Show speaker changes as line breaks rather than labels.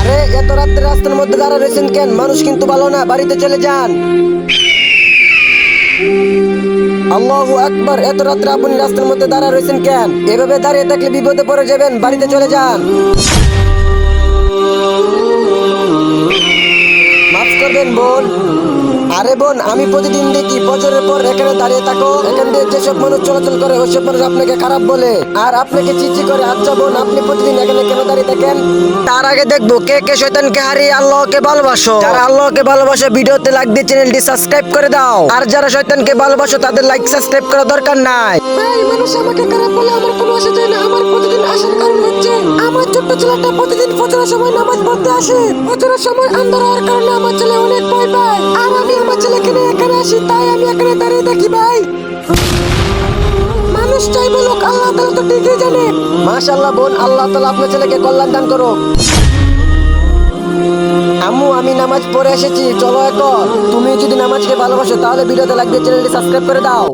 আরে এত রাত্রে রাস্তার মধ্যে দাঁড়া রয়েছেন কেন? মানুষ কিন্তু ভালো না, বাড়িতে চলে যান। আল্লাহু আকবার, এত রাত্রে আপনি রাস্তার মধ্যে দাঁড়া রয়েছেন কেন? এভাবে দাঁড়িয়ে থাকলে বিপদে পড়ে যাবেন, বাড়িতে চলে যান। মাফ করবেন বোন। আরে বোন, আমি প্রতিদিন দেখি বছরের পর এখানে দাঁড়িয়ে থাকো, এখান দিয়ে যেসব মানুষ চলাচল করে ওইসব মানুষ আপনাকে খারাপ বলে আর আপনাকে চিচি করে। আচ্ছা বোন, আপনি প্রতিদিন এখানে কেন দাঁড়িয়ে থাকেন? তার আগে দেখবো কে কে শয়তানকে হারিয়ে আল্লাহকে ভালোবাসো। যারা আল্লাহকে ভালোবাসো ভিডিওতে লাইক দিয়ে চ্যানেলটি সাবস্ক্রাইব করে দাও, আর যারা শয়তানকে ভালোবাসো তাদের লাইক সাবস্ক্রাইব করার দরকার নাই।
ভাই, মানুষ আমাকে খারাপ বলে আমার কোনো আসে যায় না। আমার প্রতিদিন আসার কারণ হচ্ছে আমার ছোট্ট ছেলেটা প্রতিদিন ফজরের সময় নামাজ পড়তে আসে। ফজরের সময় আন্ধার হওয়ার কারণে আমার ছেলে অনেক ভয় পায়, আর আমি আমার ছেলেকে নিয়ে এখানে আসি, তাই আমি এখানে দাঁড়িয়ে থাকি। ভাই, মানুষ চাই বলুক, আল্লাহ তাআলা তো ঠিকই জানে।
মাশাআল্লাহ বোন, আল্লাহ তাআলা আপনার ছেলেকে কল্যাণ দান করুক। আম্মু, আমি নামাজ পড়ে এসেছি, চলো এখন। তুমি যদি নামাজকে ভালোবাসো তাহলে ভিডিওতে লাইক দিয়ে চ্যানেলটি সাবস্ক্রাইব করে দাও।